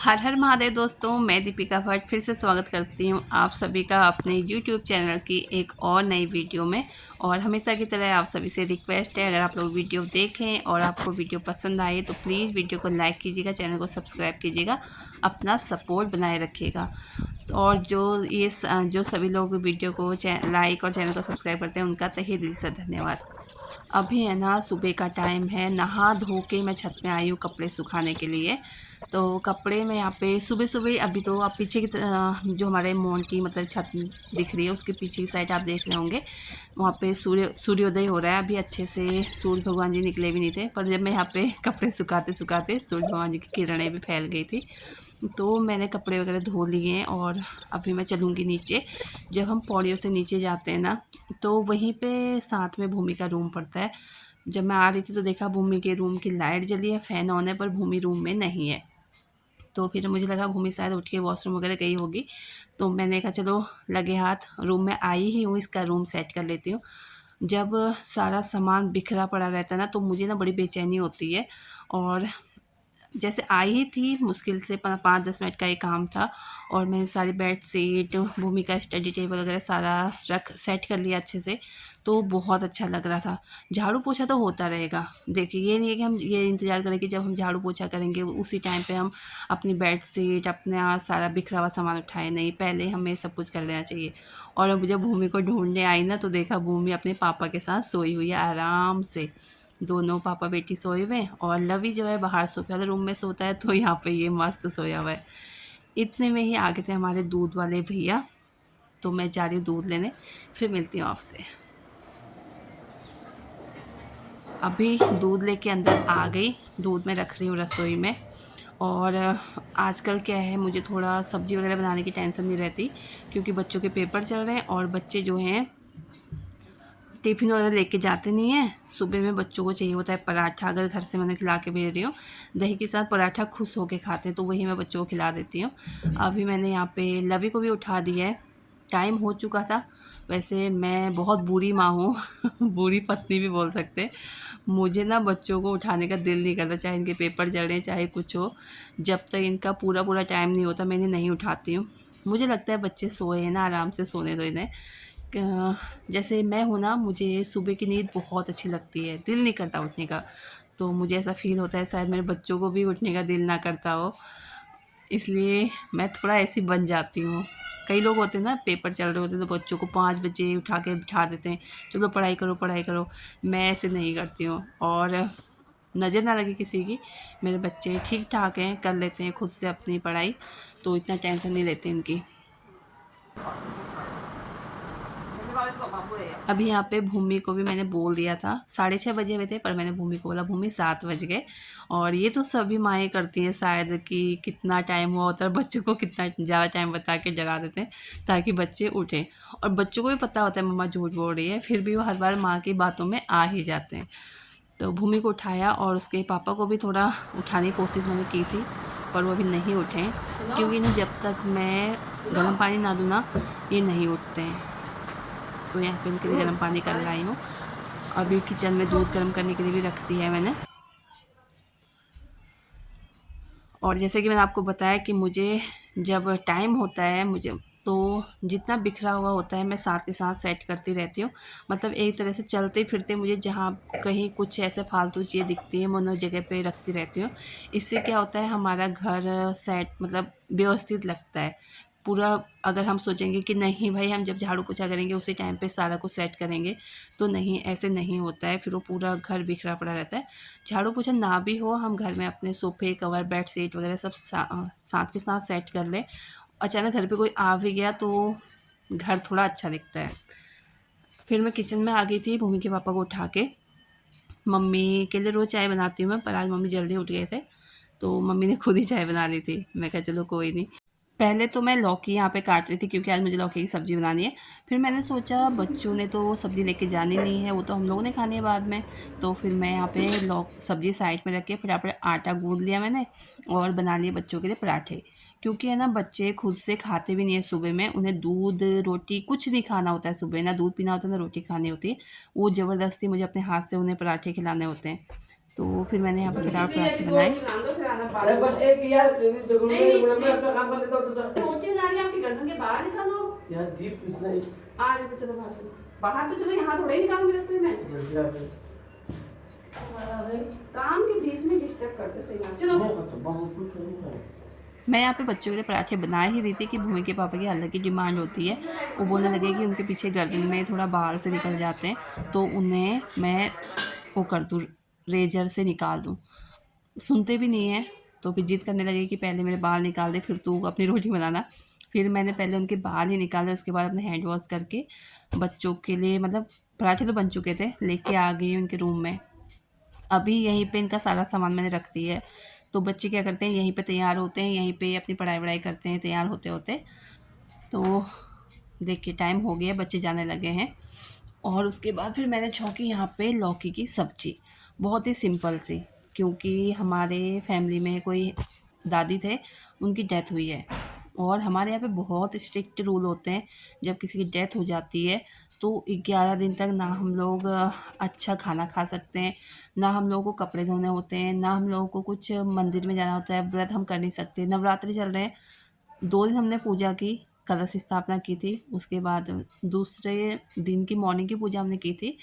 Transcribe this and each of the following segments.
हर हर महादेव दोस्तों, मैं दीपिका भट्ट फिर से स्वागत करती हूँ आप सभी का अपने यूट्यूब चैनल की एक और नई वीडियो में। और हमेशा की तरह आप सभी से रिक्वेस्ट है, अगर आप लोग वीडियो देखें और आपको वीडियो पसंद आए तो प्लीज़ वीडियो को लाइक कीजिएगा, चैनल को सब्सक्राइब कीजिएगा, अपना सपोर्ट बनाए रखिएगा। और जो सभी लोग वीडियो को लाइक और चैनल को सब्सक्राइब करते हैं उनका तहे दिल से धन्यवाद। अभी है ना, सुबह का टाइम है, नहा धो के मैं छत में आई हूँ कपड़े सुखाने के लिए। तो कपड़े में यहाँ पे सुबह सुबह, अभी तो आप पीछे की जो हमारे मॉल की मतलब छत दिख रही है उसके पीछे की साइड आप देख रहे होंगे, वहाँ पे सूर्योदय हो रहा है। अभी अच्छे से सूर्य भगवान जी निकले भी नहीं थे, पर जब मैं यहाँ पे कपड़े सुखाते सुखाते सूर्य भगवान जी की किरणें भी फैल गई थी। तो मैंने कपड़े वगैरह धो लिए हैं और अभी मैं चलूँगी नीचे। जब हम पौड़ियों से नीचे जाते हैं ना, तो वहीं पे साथ में भूमि का रूम पड़ता है। जब मैं आ रही थी तो देखा भूमि के रूम की लाइट जली है, फ़ैन ऑन है, पर भूमि रूम में नहीं है। तो फिर मुझे लगा भूमि शायद उठ के वॉशरूम वगैरह गई होगी। तो मैंने कहा चलो लगे हाथ रूम में आई ही हूँ, इसका रूम सेट कर लेती हूँ। जब सारा सामान बिखरा पड़ा रहता है ना, तो मुझे ना बड़ी बेचैनी होती है। और जैसे आई ही थी, मुश्किल से 5-10 मिनट का ये काम था और मैंने सारी बेड शीट, भूमि का स्टडी टेबल वगैरह सारा सेट कर लिया अच्छे से। तो बहुत अच्छा लग रहा था। झाड़ू पोछा तो होता रहेगा, देखिए ये नहीं है कि हम ये इंतज़ार करें कि जब हम झाड़ू पोछा करेंगे उसी टाइम पे हम अपनी बेड शीट, अपना सारा बिखरा हुआ सामान उठाए, नहीं, पहले हमें सब कुछ कर लेना चाहिए। और अब जब भूमि को ढूंढने आई ना, तो देखा भूमि अपने पापा के साथ सोई हुई है आराम से। दोनों पापा बेटी सोए हुए हैं और लवी जो है बाहर सोफे वाले रूम में सोता है, तो यहाँ पे ये मस्त सोया हुआ है। इतने में ही आ गए थे हमारे दूध वाले भैया। तो मैं जा रही हूँ दूध लेने, फिर मिलती हूँ आपसे। अभी दूध लेके अंदर आ गई, दूध में रख रही हूँ रसोई में। और आजकल क्या है, मुझे थोड़ा सब्ज़ी वगैरह बनाने की टेंशन नहीं रहती, क्योंकि बच्चों के पेपर चल रहे हैं और बच्चे जो हैं टिफ़िन वगैरह लेके जाते नहीं हैं। सुबह में बच्चों को चाहिए होता है पराठा, अगर घर से मैंने खिला के भेज रही हूँ, दही के साथ पराठा खुश होके खाते हैं, तो वही मैं बच्चों को खिला देती हूँ। अभी मैंने यहाँ पे लवी को भी उठा दिया है, टाइम हो चुका था। वैसे मैं बहुत बुरी माँ हूँ बुरी पत्नी भी बोल सकते हैं। मुझे ना बच्चों को उठाने का दिल नहीं करता, चाहे इनके पेपर चल रहे हैं चाहे कुछ हो। जब तक इनका पूरा पूरा टाइम नहीं होता मैं इन्हें नहीं उठाती हूँ। मुझे लगता है बच्चे सोए हैं ना, आराम से सोने दो इन्हें। जैसे मैं हूँ ना, मुझे सुबह की नींद बहुत अच्छी लगती है, दिल नहीं करता उठने का। तो मुझे ऐसा फ़ील होता है शायद मेरे बच्चों को भी उठने का दिल ना करता हो, इसलिए मैं थोड़ा ऐसी बन जाती हूँ। कई लोग होते हैं ना, पेपर चल रहे होते हैं तो बच्चों को 5 बजे उठा के बिठा देते हैं, चलो पढ़ाई करो पढ़ाई करो। मैं ऐसे नहीं करती हूँ। और नज़र ना लगे किसी की, मेरे बच्चे ठीक ठाक हैं, कर लेते हैं खुद से अपनी पढ़ाई, तो इतना टेंशन नहीं लेते इनकी। अभी यहाँ पे भूमि को भी मैंने बोल दिया था, 6:30 बजे हुए थे, पर मैंने भूमि को बोला भूमि 7 बज गए। और ये तो सभी माएँ करती हैं शायद, कि कितना टाइम हुआ होता है, बच्चों को कितना ज़्यादा टाइम बता के जगा देते हैं ताकि बच्चे उठें। और बच्चों को भी पता होता है मम्मा झूठ बोल रही है, फिर भी वो हर बार माँ की बातों में आ ही जाते हैं। तो भूमि को उठाया और उसके पापा को भी थोड़ा उठाने की कोशिश मैंने की थी, पर वो अभी नहीं उठे, क्योंकि इन्हें जब तक मैं गर्म पानी ना दूँ ना, ये नहीं उठते हैं। तो यहाँ पे इनके लिए गर्म पानी कर लाई हूँ। अभी किचन में दूध गर्म करने के लिए भी रख दिया है मैंने। और जैसे कि मैंने आपको बताया कि मुझे जब टाइम होता है, मुझे तो जितना बिखरा हुआ होता है मैं साथ के साथ सेट करती रहती हूँ। मतलब एक तरह से चलते फिरते मुझे जहाँ कहीं कुछ ऐसे फालतू चीज़ें दिखती हैं, मैं उन जगह पे रखती रहती हूँ। इससे क्या होता है, हमारा घर सेट मतलब व्यवस्थित लगता है पूरा। अगर हम सोचेंगे कि नहीं भाई हम जब झाड़ू पोछा करेंगे उसी टाइम पे सारा कुछ सेट करेंगे, तो नहीं, ऐसे नहीं होता है, फिर वो पूरा घर बिखरा पड़ा रहता है। झाड़ू पोछा ना भी हो, हम घर में अपने सोफ़े कवर बेड शीट वगैरह सब साथ के साथ सेट कर लें। अचानक घर पे कोई आ भी गया तो घर थोड़ा अच्छा दिखता है। फिर मैं किचन में आ गई थी भूमि के पापा को उठा के। मम्मी के लिए रोज़ चाय बनाती हूँ मैं, पर आज मम्मी जल्दी उठ गए थे, तो मम्मी ने खुद ही चाय बना ली थी। मैं कहा चलो कोई नहीं। पहले तो मैं लौकी यहाँ पे काट रही थी, क्योंकि आज मुझे लौकी की सब्ज़ी बनानी है। फिर मैंने सोचा बच्चों ने तो सब्ज़ी लेके जानी नहीं है, वो तो हम लोगों ने खानी है बाद में। तो फिर मैं यहाँ पे सब्ज़ी साइड में रख के फटाफट आटा गूँथ लिया मैंने और बना लिए बच्चों के लिए पराठे। क्योंकि है ना, बच्चे खुद से खाते भी नहीं है सुबह में, उन्हें दूध रोटी कुछ नहीं खाना होता है सुबह, ना दूध पीना होता है ना रोटी खानी होती है। वो ज़बरदस्ती मुझे अपने हाथ से उन्हें पराठे खिलाने होते हैं। तो फिर मैंने यहाँ पर फटाफट पराठे बनाए। अरे बस एक यार मैं अपना काम कर लेता हूँ रोटी बना रही आपकी गर्दन के बाहर निकालो यार जीप इतना ही आ रहे तो चलो बाहर चलो बाहर तो चलो यहाँ थोड़ा ही निकालूंगी रसोई में काम के बीच में डिस्टर्ब करते सही चलो। मैं यहाँ पे बच्चों के लिए पराठे बना ही रही थी कि भूमि के पापा की अलग की डिमांड होती है। वो बोलने लगे कि उनके पीछे गर्दन में थोड़ा बाल से निकल जाते हैं, तो उन्हें मैं वो कर दूँ, रेजर से निकाल दूँ। सुनते भी नहीं है, तो फिर जिद करने लगे कि पहले मेरे बाल निकाल दे, फिर तू अपनी रोटी बनाना। फिर मैंने पहले उनके बाल ही निकाले, उसके बाद अपने हैंड वॉश करके बच्चों के लिए, मतलब पराठे तो बन चुके थे, लेके आ गई उनके रूम में। अभी यहीं पे इनका सारा सामान मैंने रख दिया है। तो बच्चे क्या करते हैं, यहीं पे तैयार होते हैं, यहीं पे अपनी पढ़ाई वढ़ाई करते हैं तैयार होते होते। तो देखिए टाइम हो गया, बच्चे जाने लगे हैं। और उसके बाद फिर मैंने छौंकी यहाँ पे लौकी की सब्ज़ी, बहुत ही सिंपल सी, क्योंकि हमारे फैमिली में कोई दादी थे, उनकी डेथ हुई है। और हमारे यहाँ पे बहुत स्ट्रिक्ट रूल होते हैं, जब किसी की डेथ हो जाती है तो 11 दिन तक ना हम लोग अच्छा खाना खा सकते हैं, ना हम लोगों को कपड़े धोने होते हैं, ना हम लोगों को कुछ मंदिर में जाना होता है, व्रत हम कर नहीं सकते। नवरात्रि चल रहे हैं, 2 दिन हमने पूजा की, कलश स्थापना की थी, उसके बाद दूसरे दिन की मॉर्निंग की पूजा हमने की थी।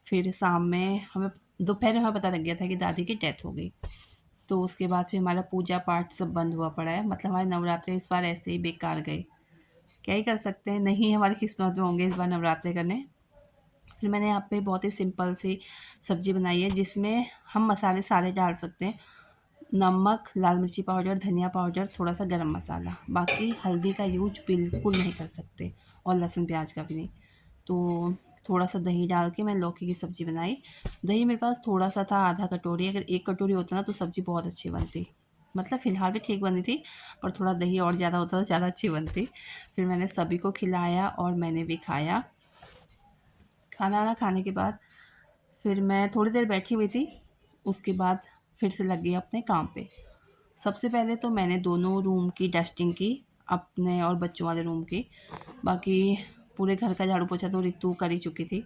फिर शाम में हमें, दोपहर में हमें पता लग गया था कि दादी की डेथ हो गई। तो उसके बाद फिर हमारा पूजा पाठ सब बंद हुआ पड़ा है, मतलब हमारे नवरात्रे इस बार ऐसे ही बेकार गए। क्या ही कर सकते हैं, नहीं हमारी किस्मत में होंगे इस बार नवरात्रे करने। फिर मैंने यहाँ पे बहुत ही सिंपल सी सब्ज़ी बनाई है, जिसमें हम मसाले सारे डाल सकते हैं। नमक, लाल मिर्ची पाउडर, धनिया पाउडर, थोड़ा सा गरम मसाला, बाकी हल्दी का यूज बिल्कुल नहीं कर सकते, और लहसुन प्याज का भी नहीं। तो थोड़ा सा दही डाल के मैंने लौकी की सब्ज़ी बनाई। दही मेरे पास थोड़ा सा था, आधा कटोरी, अगर 1 कटोरी होता ना तो सब्ज़ी बहुत अच्छी बनती। मतलब फ़िलहाल भी ठीक बनी थी, पर थोड़ा दही और ज़्यादा होता तो ज़्यादा अच्छी बनती। फिर मैंने सभी को खिलाया और मैंने भी खाया। खाना वाना खाने के बाद फिर मैं थोड़ी देर बैठी हुई थी, उसके बाद फिर से लग गई अपने काम पे। सबसे पहले तो मैंने दोनों रूम की डस्टिंग की, अपने और बच्चों वाले रूम की। बाकी पूरे घर का झाड़ू पोछा तो ऋतु कर ही चुकी थी।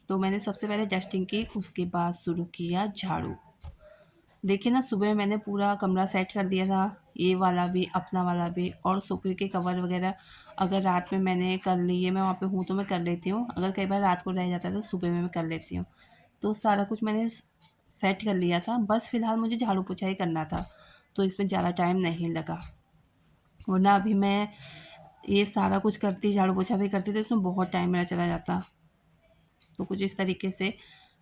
तो मैंने सबसे पहले डस्टिंग की, उसके बाद शुरू किया झाड़ू। देखिए ना, सुबह मैंने पूरा कमरा सेट कर दिया था, ये वाला भी, अपना वाला भी, और सोफ़े के कवर वगैरह अगर रात में मैंने कर लिए, मैं वहाँ पे हूँ तो मैं कर लेती हूँ, अगर कई बार रात को रह जाता है तो सुबह में मैं कर लेती हूँ। तो सारा कुछ मैंने सेट कर लिया था, बस फ़िलहाल मुझे झाड़ू पोछा ही करना था, तो इसमें ज़्यादा टाइम नहीं लगा। वरना अभी मैं ये सारा कुछ करती, झाड़ू पोछा भी करती, तो इसमें बहुत टाइम मेरा चला जाता। तो कुछ इस तरीके से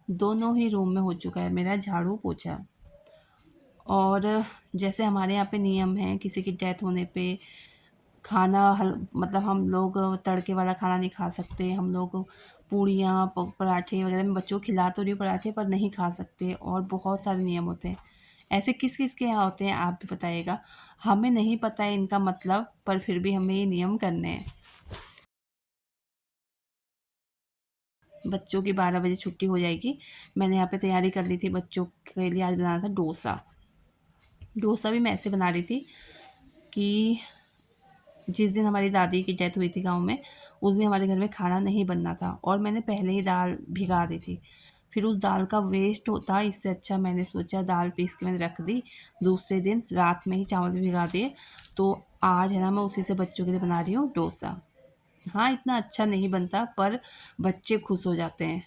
दोनों ही रूम में हो चुका है मेरा झाड़ू पोछा। और जैसे हमारे यहाँ पे नियम है, किसी की डेथ होने पे खाना मतलब हम लोग तड़के वाला खाना नहीं खा सकते, हम लोग पूड़ियाँ पराठे वगैरह, मैं बच्चों को खिला तो रही हूँ पराठे, पर नहीं खा सकते, और बहुत सारे नियम होते हैं। ऐसे किस किस के यहाँ होते हैं आप भी बताइएगा, हमें नहीं पता है इनका मतलब, पर फिर भी हमें ये नियम करने हैं। बच्चों की 12 बजे छुट्टी हो जाएगी। मैंने यहाँ पे तैयारी कर ली थी, बच्चों के लिए आज बनाना था डोसा। डोसा भी मैं ऐसे बना रही थी कि जिस दिन हमारी दादी की डेथ हुई थी गाँव में, उस दिन हमारे घर में खाना नहीं बनना था, और मैंने पहले ही दाल भिगा दी थी। फिर उस दाल का वेस्ट होता, इससे अच्छा मैंने सोचा दाल पीस के मैंने रख दी, दूसरे दिन रात में ही चावल भी भिगा दिए। तो आज है ना, मैं उसी से बच्चों के लिए बना रही हूँ डोसा। हाँ, इतना अच्छा नहीं बनता, पर बच्चे खुश हो जाते हैं।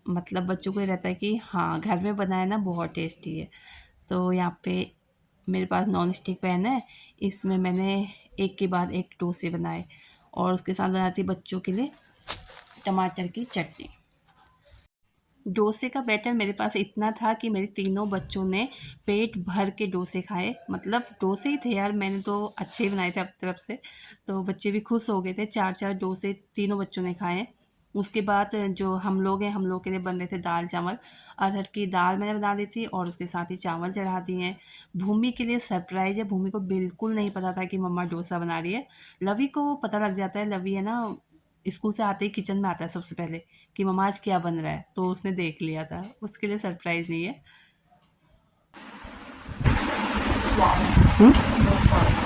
मतलब बच्चों को ये रहता है कि हाँ, घर में बनाया ना बहुत टेस्टी है। तो यहाँ पे मेरे पास नॉन स्टिक पैन है, इसमें मैंने एक के बाद एक डोसे बनाए, और उसके साथ बनाती बच्चों के लिए टमाटर की चटनी। डोसे का बैटर मेरे पास इतना था कि मेरे तीनों बच्चों ने पेट भर के डोसे खाए। मतलब डोसे ही थे यार, मैंने तो अच्छे ही बनाए थे अपनी तरफ से, तो बच्चे भी खुश हो गए थे। 4-4 डोसे तीनों बच्चों ने खाए। उसके बाद जो हम लोग हैं, हम लोग के लिए बन रहे थे दाल चावल। अरहर की दाल मैंने बना दी थी, और उसके साथ ही चावल चढ़ा दिए हैं। भूमि के लिए सरप्राइज़ है, भूमि को बिल्कुल नहीं पता था कि मम्मा डोसा बना रही है। लवी को पता लग जाता है, लवी है ना, स्कूल से आते ही किचन में आता है सबसे पहले कि मम्मा आज क्या बन रहा है, तो उसने देख लिया था, उसके लिए सरप्राइज़ नहीं है। हुँ?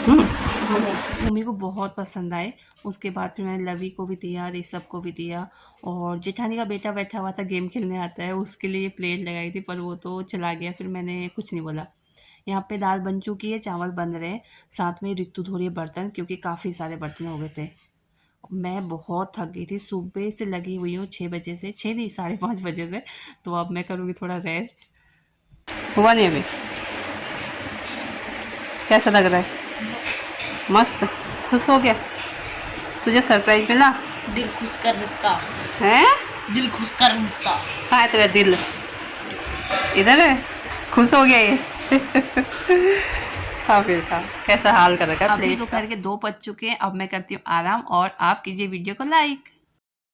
हुँ? मम्मी को बहुत पसंद आए। उसके बाद फिर मैंने लवी को भी दिया, ऋषभ को भी दिया, और जेठानी का बेटा बैठा हुआ था, गेम खेलने आता है, उसके लिए प्लेट लगाई थी पर वो तो चला गया, फिर मैंने कुछ नहीं बोला। यहाँ पे दाल बन चुकी है, चावल बन रहे हैं, साथ में ऋतु धो रही है बर्तन, क्योंकि काफ़ी सारे बर्तन हो गए थे। मैं बहुत थक गई थी, सुबह से लगी हुई हूँ 6 बजे से, 6 नहीं 5:30 बजे से। तो अब मैं करूँगी थोड़ा रेस्ट। हुआ नहीं अभी? कैसा लग रहा है? मस्त, खुश हो गया? तुझे सरप्राइज मिला? दिल खुश कर देता है? दिल खुश कर देता। कहाँ है तेरा दिल? इधर है? खुश हो गया ये? हाँ फिर था, कैसा हाल कर रखा है। अभी दोपहर के 2 बज चुके हैं, अब मैं करती हूँ आराम, और आप कीजिए वीडियो को लाइक।